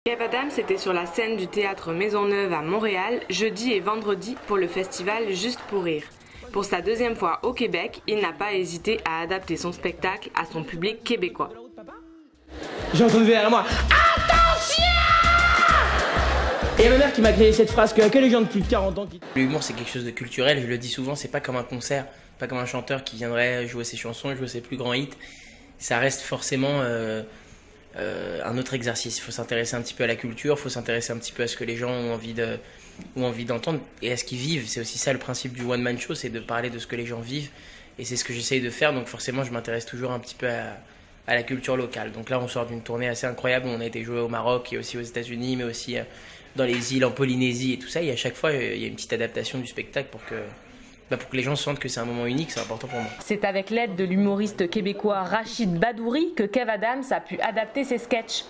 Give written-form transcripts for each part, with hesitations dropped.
Kev Adams était sur la scène du théâtre Maisonneuve à Montréal jeudi et vendredi pour le festival Juste pour rire. Pour sa deuxième fois au Québec, il n'a pas hésité à adapter son spectacle à son public québécois. J'ai entendu derrière moi « Attention !» Et il y a ma mère qui m'a créé cette phrase que les gens de plus de 40 ans qui... L'humour c'est quelque chose de culturel, je le dis souvent, c'est pas comme un concert, pas comme un chanteur qui viendrait jouer ses chansons, jouer ses plus grands hits. Ça reste forcément un autre exercice. Il faut s'intéresser un petit peu à la culture, il faut s'intéresser un petit peu à ce que les gens ont envie d'entendre et à ce qu'ils vivent. C'est aussi ça le principe du one man show, c'est de parler de ce que les gens vivent et c'est ce que j'essaye de faire. Donc forcément je m'intéresse toujours un petit peu à la culture locale. Donc là on sort d'une tournée assez incroyable où on a été joué au Maroc et aussi aux États-Unis, mais aussi dans les îles en Polynésie et tout ça. Et à chaque fois il y a une petite adaptation du spectacle pour que les gens sentent que c'est un moment unique, c'est important pour moi. C'est avec l'aide de l'humoriste québécois Rachid Badouri que Kev Adams a pu adapter ses sketchs.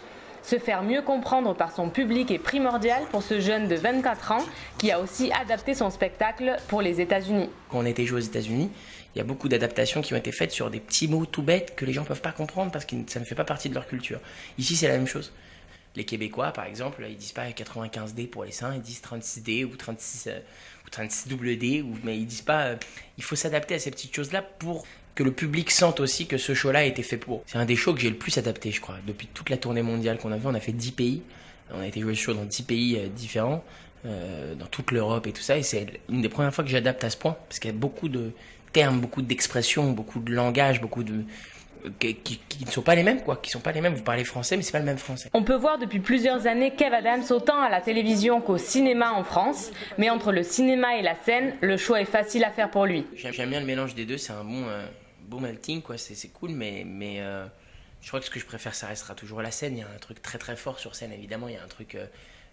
Se faire mieux comprendre par son public est primordial pour ce jeune de 24 ans qui a aussi adapté son spectacle pour les États-Unis. Quand on a été joué aux États-Unis, il y a beaucoup d'adaptations qui ont été faites sur des petits mots tout bêtes que les gens ne peuvent pas comprendre parce que ça ne fait pas partie de leur culture. Ici, c'est la même chose. Les Québécois, par exemple, ils disent pas 95D pour les seins, ils disent 36D ou 36 double D, mais ils disent pas. Il faut s'adapter à ces petites choses-là pour que le public sente aussi que ce show-là a été fait pour. C'est un des shows que j'ai le plus adapté, je crois. Depuis toute la tournée mondiale qu'on a fait, on a fait 10 pays. On a été joué ce show dans 10 pays différents, dans toute l'Europe et tout ça. Et c'est une des premières fois que j'adapte à ce point, parce qu'il y a beaucoup de termes, beaucoup d'expressions, beaucoup de langage, beaucoup de... Qui ne sont pas les mêmes, quoi, qui sont pas les mêmes. Vous parlez français, mais c'est pas le même français. On peut voir depuis plusieurs années Kev Adams autant à la télévision qu'au cinéma en France, mais entre le cinéma et la scène, le choix est facile à faire pour lui. J'aime bien le mélange des deux, c'est un bon melting, quoi, c'est cool, mais je crois que ce que je préfère, ça restera toujours la scène. Il y a un truc très très fort sur scène, évidemment, il y a un truc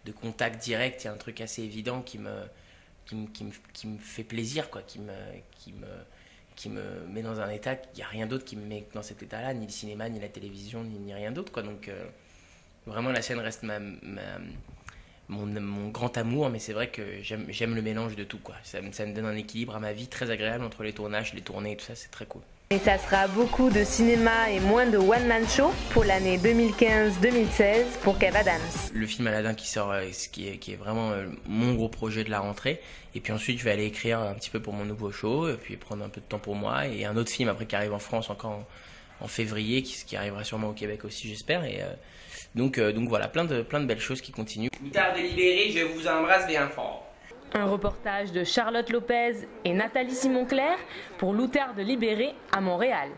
de contact direct, il y a un truc assez évident qui me fait plaisir, quoi, qui me met dans un état, il n'y a rien d'autre qui me met dans cet état-là, ni le cinéma, ni la télévision, ni rien d'autre, quoi. Donc vraiment la scène reste mon grand amour, mais c'est vrai que j'aime le mélange de tout, quoi. Ça me donne un équilibre à ma vie très agréable entre les tournages, les tournées et tout ça, c'est très cool. Et ça sera beaucoup de cinéma et moins de one-man show pour l'année 2015-2016 pour Kev Adams. Le film Aladdin qui sort, qui est vraiment mon gros projet de la rentrée. Et puis ensuite, je vais aller écrire un petit peu pour mon nouveau show, et puis prendre un peu de temps pour moi. Et un autre film après qui arrive en France encore en février, qui arrivera sûrement au Québec aussi, j'espère. Et donc voilà, plein de belles choses qui continuent. Loutard de Libéré, je vous embrasse bien fort. Un reportage de Charlotte Lopez et Nathalie Simon-Claire pour Loutard de Libéré à Montréal.